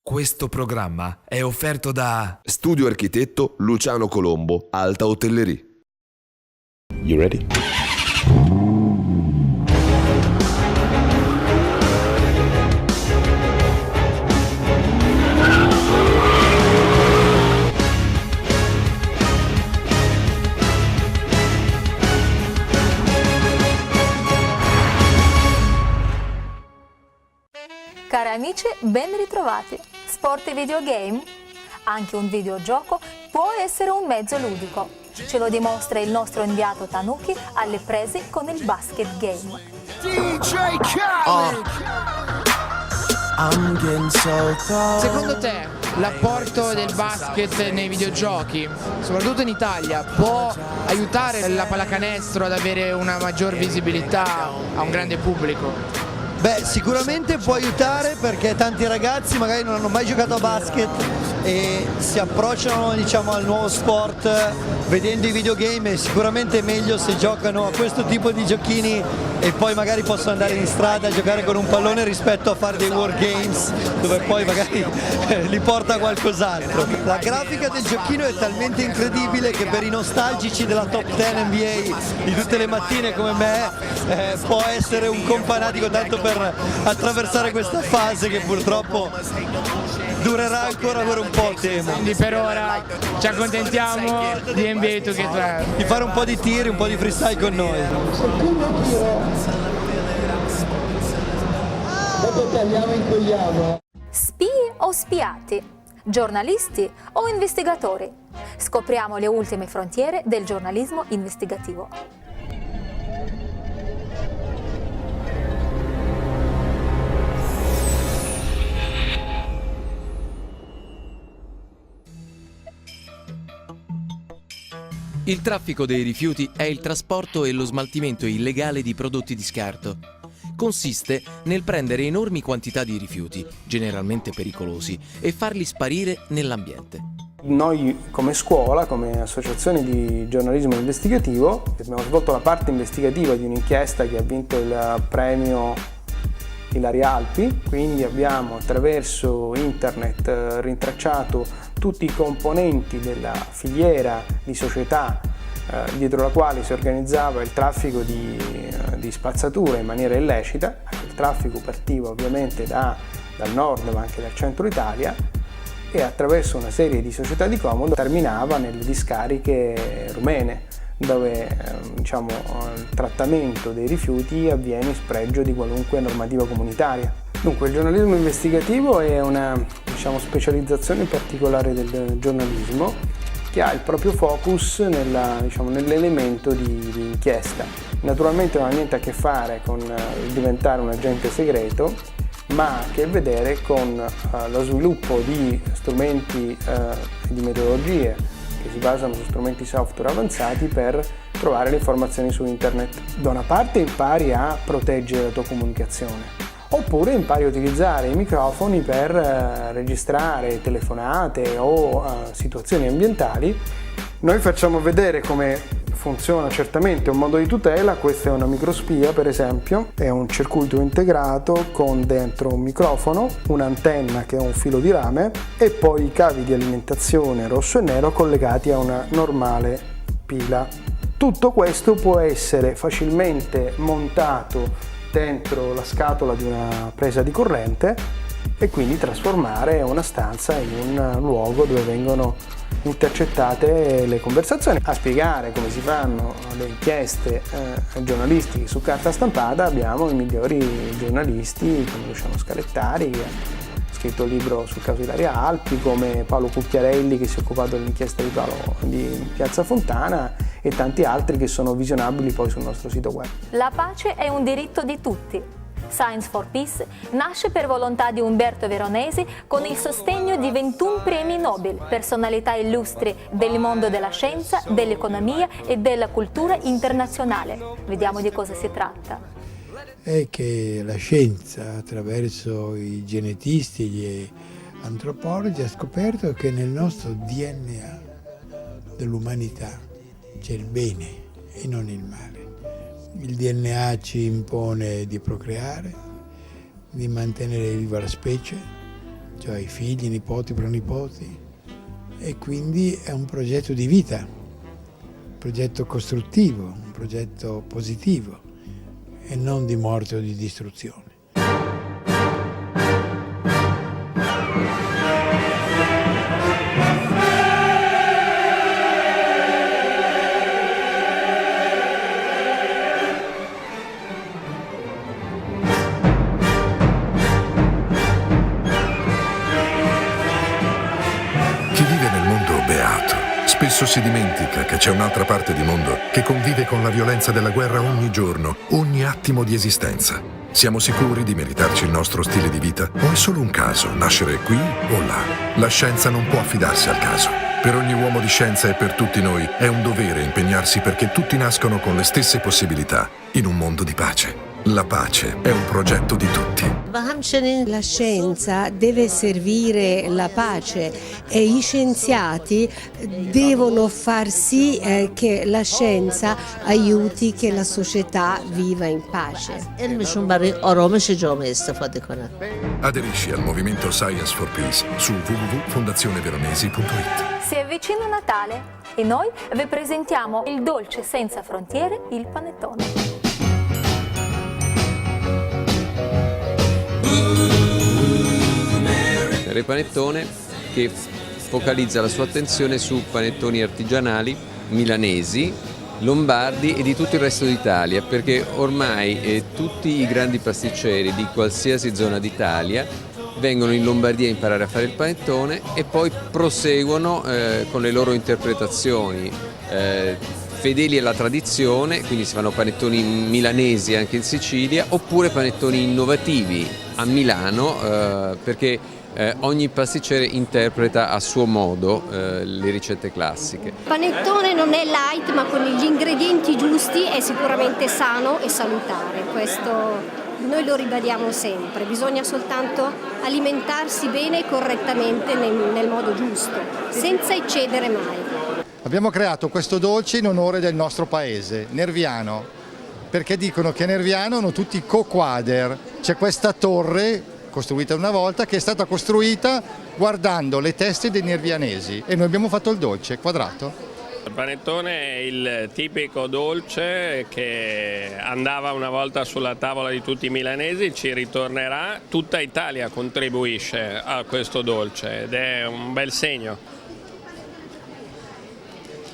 Questo programma è offerto da Studio Architetto Luciano Colombo, Alta Hotellerie. You ready? Cari amici, ben ritrovati. Sport e videogame? Anche un videogioco può essere un mezzo ludico. Ce lo dimostra il nostro inviato Tanuki alle prese con il basket game. DJ Khaled! Secondo te l'apporto del basket nei videogiochi, soprattutto in Italia, può aiutare la pallacanestro ad avere una maggior visibilità a un grande pubblico? Beh, sicuramente può aiutare perché tanti ragazzi magari non hanno mai giocato a basket e si approcciano, diciamo, al nuovo sport vedendo i videogame. E sicuramente è meglio se giocano a questo tipo di giochini e poi magari possono andare in strada a giocare con un pallone rispetto a fare dei wargames dove poi magari li porta qualcos'altro. La grafica del giochino è talmente incredibile che per i nostalgici della top 10 NBA di tutte le mattine come me può essere un companatico tanto per attraversare questa fase che purtroppo durerà ancora per un po', temo. Quindi per ora ci accontentiamo di NBA 2K3. Di fare un po' di tiri, un po' di freestyle con noi. Dopo tagliamo e incolliamo. Spie o spiati? Giornalisti o investigatori? Scopriamo le ultime frontiere del giornalismo investigativo. Il traffico dei rifiuti è il trasporto e lo smaltimento illegale di prodotti di scarto. Consiste nel prendere enormi quantità di rifiuti, generalmente pericolosi, e farli sparire nell'ambiente. Noi come scuola, come associazione di giornalismo investigativo, abbiamo svolto la parte investigativa di un'inchiesta che ha vinto il premio Ilaria Alpi, quindi abbiamo attraverso internet rintracciato tutti i componenti della filiera di società dietro la quale si organizzava il traffico di spazzatura in maniera illecita. Il traffico partiva ovviamente dal nord ma anche dal centro Italia e attraverso una serie di società di comodo terminava nelle discariche rumene, dove il trattamento dei rifiuti avviene in spregio di qualunque normativa comunitaria. Dunque il giornalismo investigativo è una specializzazione particolare del giornalismo che ha il proprio focus nell'elemento di inchiesta. Naturalmente non ha niente a che fare con diventare un agente segreto, ma ha a che vedere con lo sviluppo di strumenti e di metodologie che si basano su strumenti software avanzati per trovare le informazioni su internet. Da una parte impari a proteggere la tua comunicazione, oppure impari a utilizzare i microfoni per registrare telefonate o situazioni ambientali. Noi facciamo vedere come funziona certamente un modo di tutela. Questa è una microspia, per esempio, è un circuito integrato con dentro un microfono, un'antenna che è un filo di rame e poi i cavi di alimentazione rosso e nero collegati a una normale pila. Tutto questo può essere facilmente montato dentro la scatola di una presa di corrente e quindi trasformare una stanza in un luogo dove vengono intercettate le conversazioni. A spiegare come si fanno le inchieste giornalistiche su carta stampata abbiamo i migliori giornalisti come Luciano Scalettari, che ha scritto il libro sul caso Ilaria Alpi, come Paolo Cucchiarelli, che si è occupato dell'inchiesta di Piazza Fontana, e tanti altri che sono visionabili poi sul nostro sito web. La pace è un diritto di tutti. Science for Peace nasce per volontà di Umberto Veronesi con il sostegno di 21 premi Nobel, personalità illustri del mondo della scienza, dell'economia e della cultura internazionale. Vediamo di cosa si tratta. È che la scienza, attraverso i genetisti e gli antropologi, ha scoperto che nel nostro DNA dell'umanità c'è il bene e non il male. Il DNA ci impone di procreare, di mantenere viva la specie, cioè i figli, nipoti, pronipoti, e quindi è un progetto di vita, un progetto costruttivo, un progetto positivo e non di morte o di distruzione. Spesso si dimentica che c'è un'altra parte di mondo che convive con la violenza della guerra ogni giorno, ogni attimo di esistenza. Siamo sicuri di meritarci il nostro stile di vita? O è solo un caso nascere qui o là? La scienza non può affidarsi al caso. Per ogni uomo di scienza e per tutti noi è un dovere impegnarsi perché tutti nascono con le stesse possibilità in un mondo di pace. La pace è un progetto di tutti. La scienza deve servire la pace e gli scienziati devono far sì che la scienza aiuti che la società viva in pace. Aderisci al movimento Science for Peace su www.fondazioneveronesi.it. Si avvicina Natale e noi vi presentiamo il dolce senza frontiere, il panettone. Il panettone che focalizza la sua attenzione su panettoni artigianali, milanesi, lombardi e di tutto il resto d'Italia, perché ormai tutti i grandi pasticceri di qualsiasi zona d'Italia vengono in Lombardia a imparare a fare il panettone e poi proseguono con le loro interpretazioni fedeli alla tradizione, quindi si fanno panettoni milanesi anche in Sicilia, oppure panettoni innovativi a Milano, perché ogni pasticcere interpreta a suo modo le ricette classiche. Il panettone non è light, ma con gli ingredienti giusti è sicuramente sano e salutare. Questo noi lo ribadiamo sempre, bisogna soltanto alimentarsi bene e correttamente nel modo giusto, senza eccedere mai. Abbiamo creato questo dolce in onore del nostro paese, Nerviano, perché dicono che a Nerviano hanno tutti co-quader, c'è questa torre costruita una volta che è stata costruita guardando le teste dei nervianesi e noi abbiamo fatto il dolce quadrato. Il panettone è il tipico dolce che andava una volta sulla tavola di tutti i milanesi, ci ritornerà, tutta Italia contribuisce a questo dolce ed è un bel segno.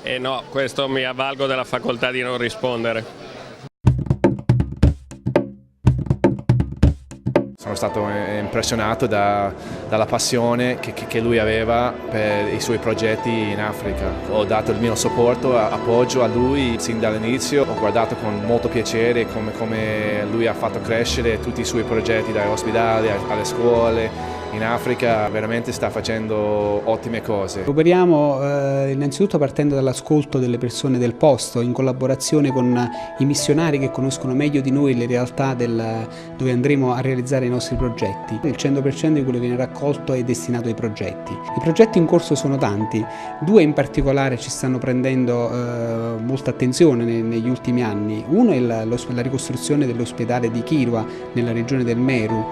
E no, questo mi avvalgo della facoltà di non rispondere. Sono stato impressionato dalla passione che lui aveva per i suoi progetti in Africa. Ho dato il mio supporto, appoggio a lui sin dall'inizio. Ho guardato con molto piacere come lui ha fatto crescere tutti i suoi progetti, dagli ospedali alle scuole. In Africa veramente sta facendo ottime cose. Operiamo innanzitutto partendo dall'ascolto delle persone del posto, in collaborazione con i missionari che conoscono meglio di noi le realtà dove andremo a realizzare i nostri progetti. Il 100% di quello che viene raccolto è destinato ai progetti. I progetti in corso sono tanti, 2 in particolare ci stanno prendendo molta attenzione negli ultimi anni. Uno è la ricostruzione dell'ospedale di Kirwa nella regione del Meru,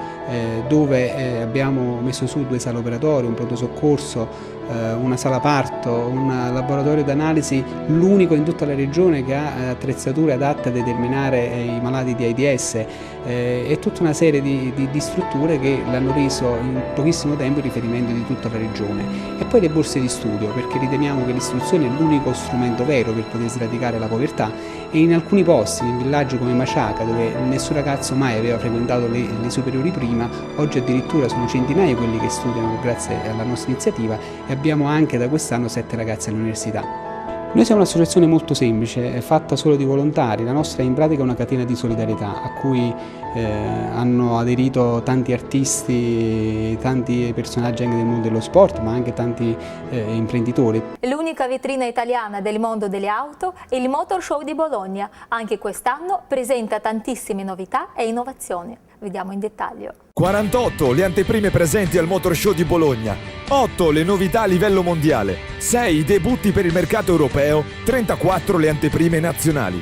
dove abbiamo messo su 2 sale operatorie, un pronto soccorso, una sala parto, un laboratorio d'analisi, l'unico in tutta la regione che ha attrezzature adatte a determinare i malati di AIDS, e tutta una serie di strutture che l'hanno reso in pochissimo tempo il riferimento di tutta la regione. E poi le borse di studio, perché riteniamo che l'istruzione è l'unico strumento vero per poter sradicare la povertà, e in alcuni posti, in villaggi come Maciaca, dove nessun ragazzo mai aveva frequentato le superiori prima, oggi addirittura sono centinaia quelli che studiano grazie alla nostra iniziativa, e abbiamo anche da quest'anno 7 ragazzi all'università. Noi siamo un'associazione molto semplice, è fatta solo di volontari, la nostra è in pratica una catena di solidarietà a cui hanno aderito tanti artisti, tanti personaggi anche del mondo dello sport, ma anche tanti imprenditori. L'unica vetrina italiana del mondo delle auto è il Motor Show di Bologna. Anche quest'anno presenta tantissime novità e innovazioni. Vediamo in dettaglio. 48 le anteprime presenti al Motor Show di Bologna, 8 le novità a livello mondiale, 6 i debutti per il mercato europeo, 34 le anteprime nazionali.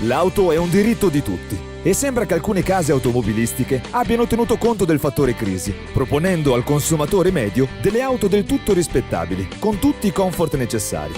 L'auto è un diritto di tutti. E sembra che alcune case automobilistiche abbiano tenuto conto del fattore crisi, proponendo al consumatore medio delle auto del tutto rispettabili, con tutti i comfort necessari.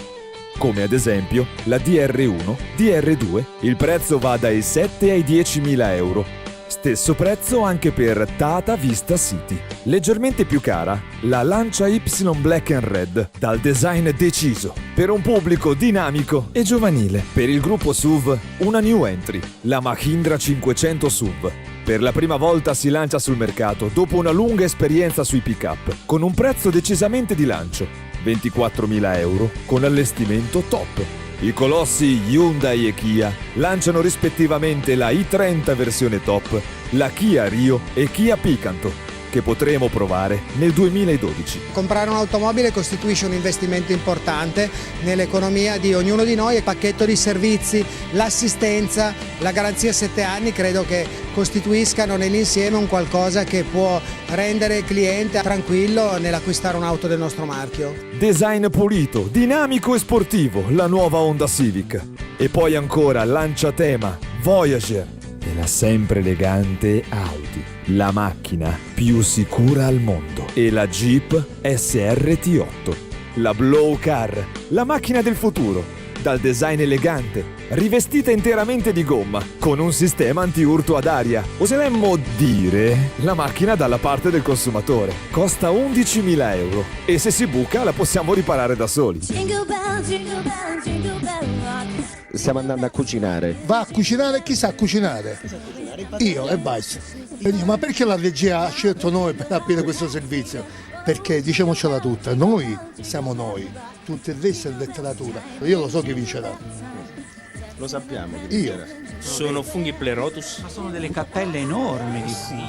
Come ad esempio la DR1, DR2, il prezzo va dai 7 ai 10.000 euro. Stesso prezzo anche per Tata Vista City. Leggermente più cara, la Lancia Y Black and Red, dal design deciso, per un pubblico dinamico e giovanile. Per il gruppo SUV, una new entry, la Mahindra 500 SUV. Per la prima volta si lancia sul mercato dopo una lunga esperienza sui pick-up, con un prezzo decisamente di lancio, 24.000 euro, con allestimento top. I colossi Hyundai e Kia lanciano rispettivamente la i30 versione top, la Kia Rio e Kia Picanto, che potremo provare nel 2012. Comprare un'automobile costituisce un investimento importante nell'economia di ognuno di noi. Il pacchetto di servizi, l'assistenza, la garanzia 7 anni credo che costituiscano nell'insieme un qualcosa che può rendere il cliente tranquillo nell'acquistare un'auto del nostro marchio. Design pulito, dinamico e sportivo, la nuova Honda Civic. E poi ancora Lanciatema, Voyager e la sempre elegante Audi, la macchina più sicura al mondo. E la Jeep SRT8, la Blow Car, la macchina del futuro, dal design elegante, rivestita interamente di gomma, con un sistema antiurto ad aria. Oseremmo dire la macchina dalla parte del consumatore. Costa 11.000 euro e se si buca la possiamo riparare da soli. Stiamo andando a cucinare. Va a cucinare? Chi sa cucinare? Io e basta. Ma perché la regia ha scelto noi per aprire questo servizio? Perché diciamocela tutta, noi siamo noi, tutto il resto è letteratura. Io lo so chi vincerà. Lo sappiamo chi vincerà. Sono funghi Pleurotus. Ma sono delle cappelle enormi di qui.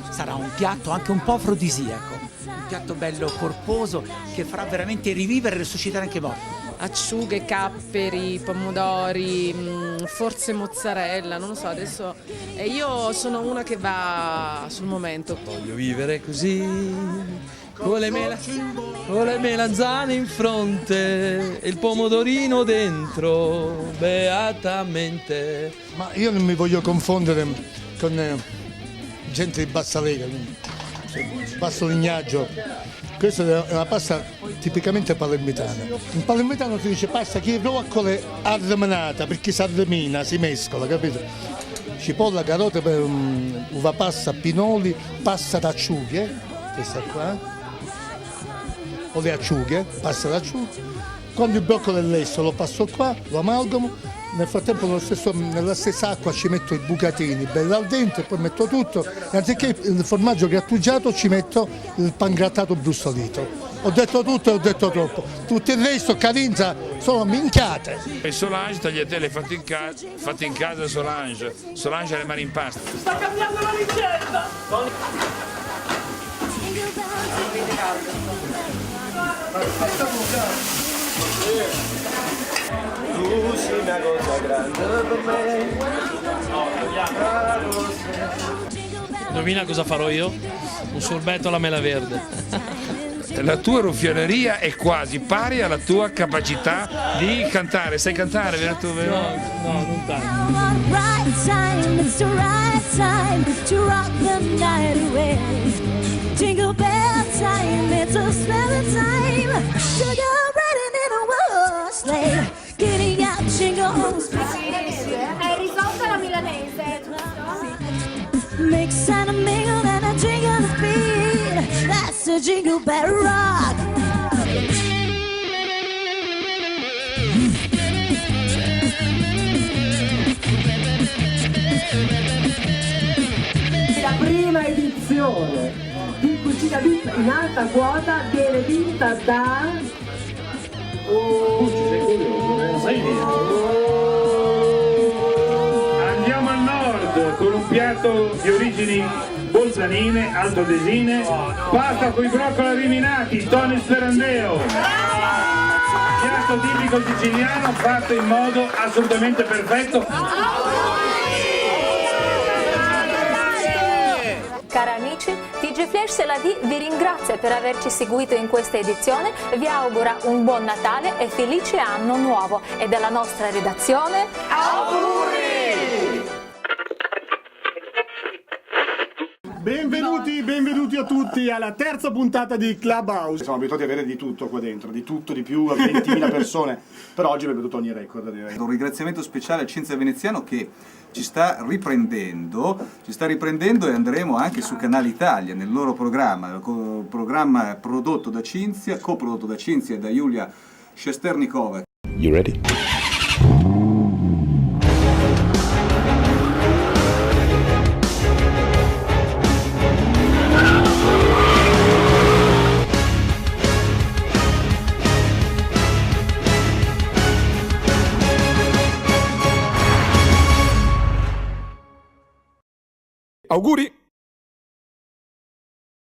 Sarà un piatto anche un po' afrodisiaco, un piatto bello corposo che farà veramente rivivere e resuscitare anche morti. Acciughe, capperi, pomodori, forse mozzarella, non lo so adesso. E io sono una che va sul momento. Voglio vivere così, con le melanzane in fronte e il pomodorino dentro, beatamente. Ma io non mi voglio confondere con gente di bassa lega, basso lignaggio. Questa è una pasta tipicamente palermitana. In palermitano si dice pasta che prova con le arremenata, perché si arremina, si mescola, capito? Cipolla, carote, uva passa, pinoli, pasta d'acciughe, questa qua, o le acciughe, pasta d'acciughe. Quando il broccolo è lesso lo passo qua, lo amalgamo. Nel frattempo nella stessa acqua ci metto i bucatini belli al dente, poi metto tutto e anziché il formaggio grattugiato ci metto il pangrattato brustolito. Ho detto tutto e ho detto troppo. Tutto il resto, Carinza, sono minchiate. E Solange, tagliatelle fatte in casa Solange. Solange ha le mani in pasta. Sta cambiando la ricetta! Tu sei una cosa grande per me. Indovina cosa farò io? Un sorbetto alla mela verde. La tua ruffianeria è quasi pari alla tua capacità di cantare. Sai cantare, vero tu? Vero? No, non tanto. Jingle bell time, it's a spell time. Sugar riding in a war sleigh. Getting out jingles. È il risotto alla milanese. Mix and a mingle and a jingle beat. That's a jingle bell rock. La prima edizione di Cucina VIP in alta quota viene vinta da... Andiamo al nord con un piatto di origini bolzanine, altoatesine, pasta con i broccoli riminati, Tony Sperandeo. Piatto tipico siciliano fatto in modo assolutamente perfetto. Cari amici, TG Flash Se La Di vi ringrazia per averci seguito in questa edizione, vi augura un buon Natale e felice anno nuovo e dalla nostra redazione auguri! Benvenuti a tutti alla terza puntata di Clubhouse. Siamo abituati a avere di tutto qua dentro, di tutto, di più, a 20.000 persone, però oggi abbiamo battuto ogni record, direi. Un ringraziamento speciale al Cinzia Veneziano che ci sta riprendendo e andremo anche su Canale Italia nel loro programma prodotto da Cinzia, coprodotto da Cinzia e da Giulia Shesternikova. You ready? Auguri!